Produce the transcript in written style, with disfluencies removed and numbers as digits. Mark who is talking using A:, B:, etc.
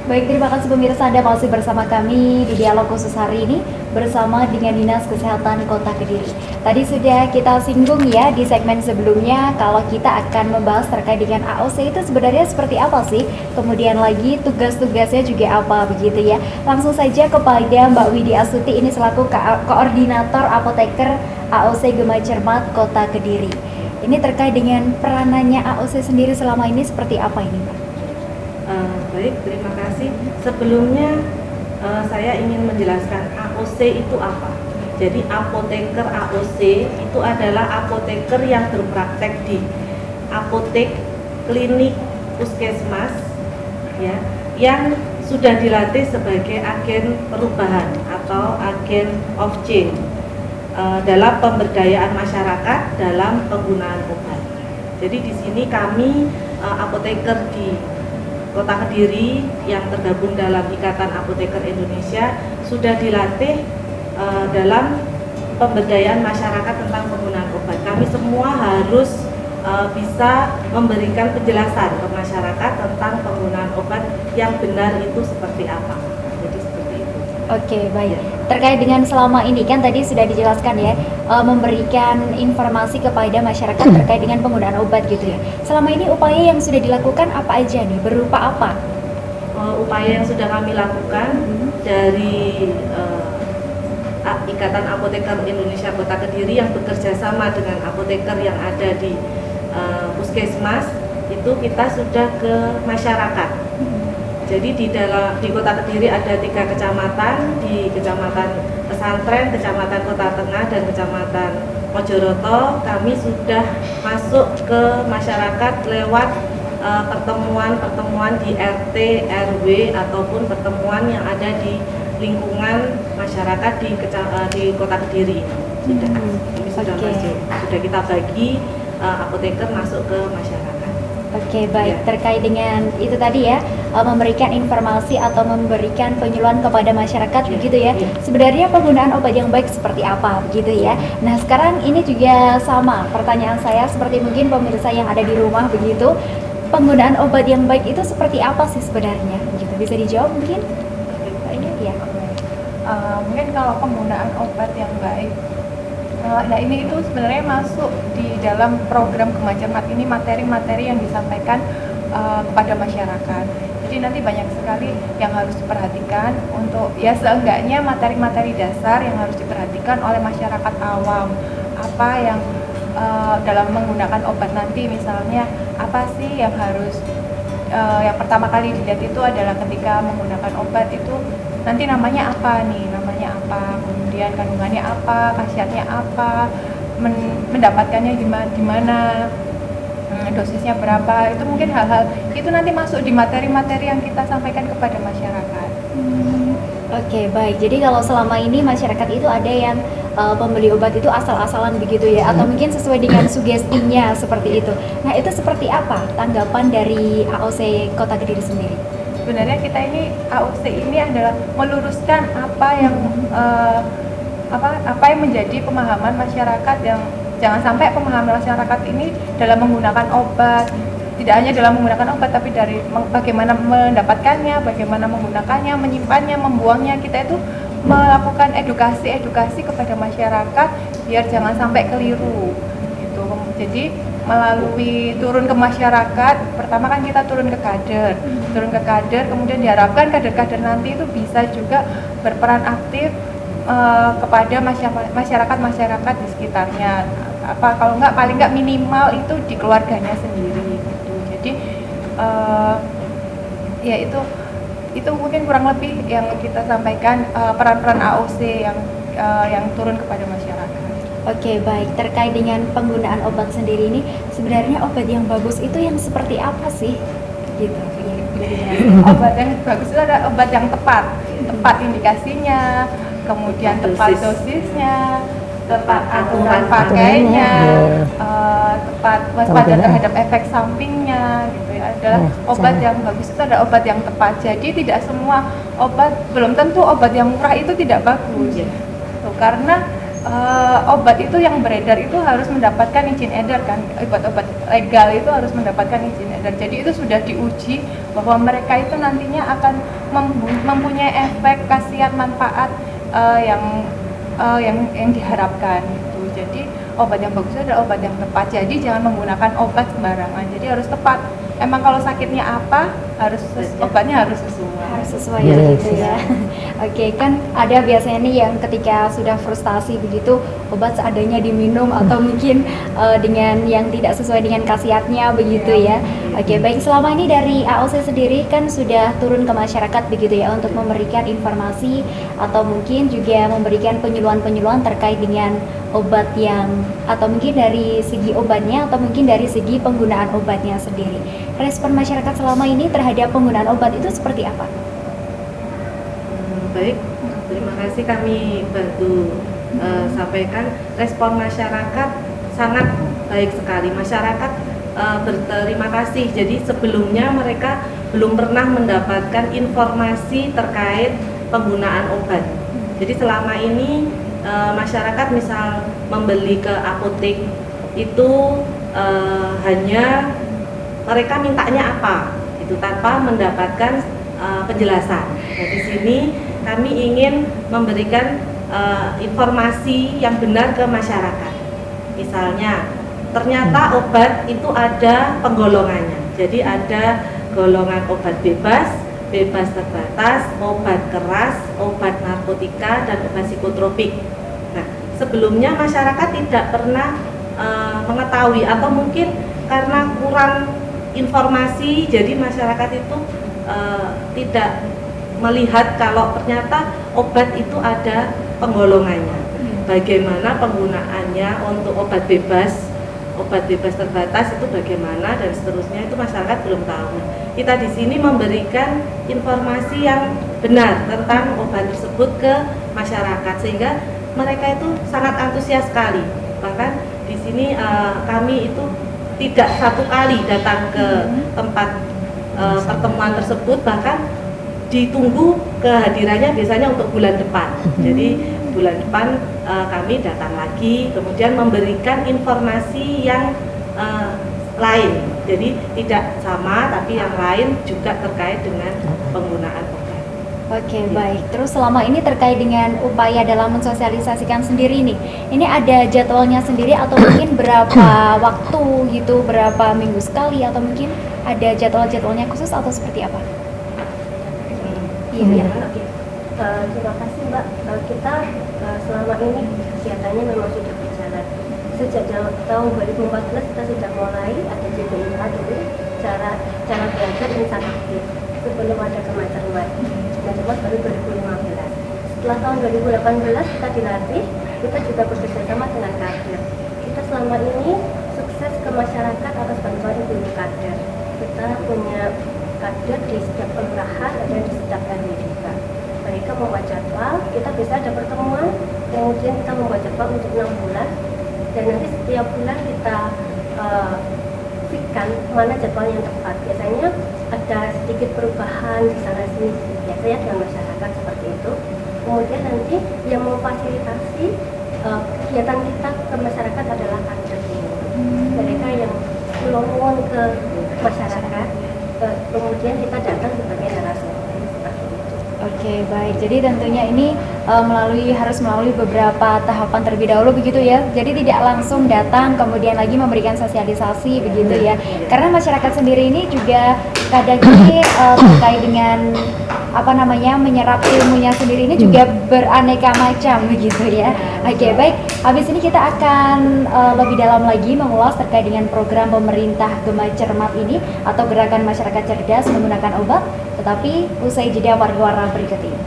A: Baik, terima kasih pemirsa, Anda masih bersama kami di dialog khusus hari ini bersama dengan Dinas Kesehatan Kota Kediri. Tadi sudah kita singgung ya di segmen sebelumnya kalau kita akan membahas terkait dengan AOC itu sebenarnya seperti apa sih? Kemudian lagi tugas-tugasnya juga apa begitu ya. Langsung saja kepada Mbak Widi Astuti ini selaku koordinator apoteker AOC Gema Cermat Kota Kediri. Ini terkait dengan peranannya AOC sendiri selama ini seperti apa ini, Mbak?
B: Baik, terima kasih. Sebelumnya saya ingin menjelaskan AOC itu apa. Jadi apoteker AOC itu adalah apoteker yang berpraktek di apotek, klinik, puskesmas, ya, yang sudah dilatih sebagai agen perubahan atau agen of change dalam pemberdayaan masyarakat dalam penggunaan obat. Jadi di sini kami apoteker di Kota Kediri yang tergabung dalam Ikatan Apoteker Indonesia sudah dilatih dalam pemberdayaan masyarakat tentang penggunaan obat. Kami semua harus bisa memberikan penjelasan ke masyarakat tentang penggunaan obat yang benar itu seperti apa. Jadi seperti itu.
A: Oke, baik. Terkait dengan selama ini kan tadi sudah dijelaskan ya, memberikan informasi kepada masyarakat terkait dengan penggunaan obat gitu ya. Selama ini upaya yang sudah dilakukan apa aja nih? Berupa apa?
B: Upaya yang sudah kami lakukan dari Ikatan Apoteker Indonesia Kota Kediri yang bekerja sama dengan apoteker yang ada di puskesmas, itu kita sudah ke masyarakat. Jadi di Kota Kediri ada 3 kecamatan, di Kecamatan Pesantren, Kecamatan Kota Tengah, dan Kecamatan Mojoroto. Kami sudah masuk ke masyarakat lewat pertemuan-pertemuan di RT, RW, ataupun pertemuan yang ada di lingkungan masyarakat di Kota Kediri. Ini sudah masuk, sudah kita bagi apoteker masuk ke masyarakat.
A: Oke, baik. Terkait dengan itu tadi ya, memberikan informasi atau memberikan penyuluhan kepada masyarakat begitu ya. Sebenarnya penggunaan obat yang baik seperti apa begitu ya. Nah, sekarang ini juga sama pertanyaan saya seperti mungkin pemirsa yang ada di rumah begitu. Penggunaan obat yang baik itu seperti apa sih sebenarnya? Gitu. Bisa dijawab mungkin? Ini ya.
C: Mungkin kalau penggunaan obat yang baik, nah ini itu sebenarnya masuk di dalam program Gema Cermat ini, materi-materi yang disampaikan kepada masyarakat. Jadi nanti banyak sekali yang harus diperhatikan untuk ya seenggaknya materi-materi dasar yang harus diperhatikan oleh masyarakat awam. Apa yang dalam menggunakan obat nanti, misalnya apa sih yang harus yang pertama kali dilihat itu adalah ketika menggunakan obat itu nanti namanya apa nih, namanya apa, kemudian kandungannya apa, khasiatnya apa, mendapatkannya gimana, dosisnya berapa. Itu mungkin hal-hal itu nanti masuk di materi-materi yang kita sampaikan kepada masyarakat.
A: Oke, baik. Jadi kalau selama ini masyarakat itu ada yang pembeli obat itu asal-asalan begitu ya, atau mungkin sesuai dengan sugestinya seperti itu. Nah, itu seperti apa tanggapan dari AOC Kota Kediri sendiri?
C: Sebenarnya kita ini AOC ini adalah meluruskan apa yang apa yang menjadi pemahaman masyarakat, yang jangan sampai pemahaman masyarakat ini dalam menggunakan obat tidak hanya dalam menggunakan obat tapi dari bagaimana mendapatkannya, bagaimana menggunakannya, menyimpannya, membuangnya. Kita itu melakukan edukasi kepada masyarakat biar jangan sampai keliru gitu. Jadi melalui turun ke masyarakat, pertama kan kita turun ke kader, kemudian diharapkan kader-kader nanti itu bisa juga berperan aktif kepada masyarakat di sekitarnya. Kalau nggak, paling nggak minimal itu di keluarganya sendiri gitu. Jadi ya itu mungkin kurang lebih yang kita sampaikan, peran-peran AOC yang turun kepada masyarakat.
A: Oke, baik. Terkait dengan penggunaan obat sendiri ini, sebenarnya obat yang bagus itu yang seperti apa sih? Gitu.
C: Obat yang bagus itu ada obat yang tepat indikasinya, kemudian tepat dosisnya, tepat aturan pakainya, tepat waspada terhadap efek sampingnya gitu ya. Adalah obat yang bagus itu ada obat yang tepat. Jadi tidak semua obat, belum tentu obat yang murah itu tidak bagus. Tuh, karena obat itu yang beredar itu harus mendapatkan izin edar kan, obat-obat legal itu harus mendapatkan izin edar. Jadi itu sudah diuji bahwa mereka itu nantinya akan mempunyai efek khasiat manfaat yang diharapkan gitu. Jadi obat yang bagus adalah obat yang tepat. Jadi jangan menggunakan obat sembarangan. Jadi harus tepat. Emang kalau sakitnya apa, obatnya harus sesuai.
A: Harus sesuai gitu ya. Oke, kan ada biasanya nih yang ketika sudah frustasi begitu, obat seadanya diminum atau mungkin dengan yang tidak sesuai dengan khasiatnya begitu ya. Oke, baik, selama ini dari AOC sendiri kan sudah turun ke masyarakat begitu ya untuk memberikan informasi atau mungkin juga memberikan penyuluhan-penyuluhan terkait dengan obat yang, atau mungkin dari segi obatnya atau mungkin dari segi penggunaan obatnya sendiri. Respon masyarakat selama ini terhadap penggunaan obat itu seperti apa?
B: Baik, terima kasih, kami bantu sampaikan. Respon masyarakat sangat baik sekali. Masyarakat berterima kasih. Jadi sebelumnya mereka belum pernah mendapatkan informasi terkait penggunaan obat. Jadi selama ini masyarakat misal membeli ke apotek itu hanya mereka mintanya apa, itu tanpa mendapatkan penjelasan. Nah, di sini kami ingin memberikan informasi yang benar ke masyarakat. Misalnya, ternyata obat itu ada penggolongannya. Jadi ada golongan obat bebas, bebas terbatas, obat keras, obat narkotika, dan obat psikotropik. Nah, sebelumnya masyarakat tidak pernah mengetahui, atau mungkin karena kurang informasi, jadi masyarakat itu tidak melihat kalau ternyata obat itu ada penggolongannya. Bagaimana penggunaannya untuk obat bebas terbatas itu bagaimana, dan seterusnya itu masyarakat belum tahu. Kita di sini memberikan informasi yang benar tentang obat tersebut ke masyarakat sehingga mereka itu sangat antusias sekali. Bahkan di sini kami itu tidak satu kali datang ke tempat pertemuan tersebut, bahkan ditunggu kehadirannya biasanya untuk bulan depan. Jadi bulan depan kami datang lagi, kemudian memberikan informasi yang lain. Jadi tidak sama, tapi yang lain juga terkait dengan penggunaan obat.
A: Oke, baik. Terus selama ini terkait dengan upaya dalam mensosialisasikan sendiri nih, ini ada jadwalnya sendiri atau mungkin berapa waktu gitu, berapa minggu sekali, atau mungkin ada jadwal-jadwalnya khusus atau seperti apa?
D: Iya, oke. Terima kasih Mbak. Kita selama ini kegiatannya memang sudah berjalan. Sejak tahun 2014 kita sudah mulai ada JBIK dulu, cara belajar insan aktif sebelum ada Kemacermat. Kemacermat baru 2015. Setelah tahun 2018 kita dilatih, kita juga bekerjasama dengan kader. Kita selama ini sukses ke masyarakat atas bantuan ibu kader. Kita punya kader di setiap kelurahan, ada di setiap RW juga. Mereka membuat jadwal, kita bisa ada pertemuan, kemudian kita membuat jadwal untuk 6 bulan, dan nanti setiap bulan kita fixkan mana jadwal yang tepat. Biasanya ada sedikit perubahan di sana sini, biasanya dengan masyarakat seperti itu. Kemudian nanti yang memfasilitasi kegiatan kita ke masyarakat adalah kader. Mereka yang menolong ke masyarakat, kemudian kita datang sebagai narasumber.
A: Oke, baik. Jadi tentunya ini harus melalui beberapa tahapan terlebih dahulu begitu ya. Jadi tidak langsung datang kemudian lagi memberikan sosialisasi begitu ya. Karena masyarakat sendiri ini juga kadang ini terkait dengan menyerap ilmunya sendiri ini juga beraneka macam begitu ya. Oke, baik. Habis ini kita akan lebih dalam lagi mengulas terkait dengan program pemerintah Gema Cermat ini atau gerakan masyarakat cerdas menggunakan obat. Tetapi usai jeda warga-warga berikut ini.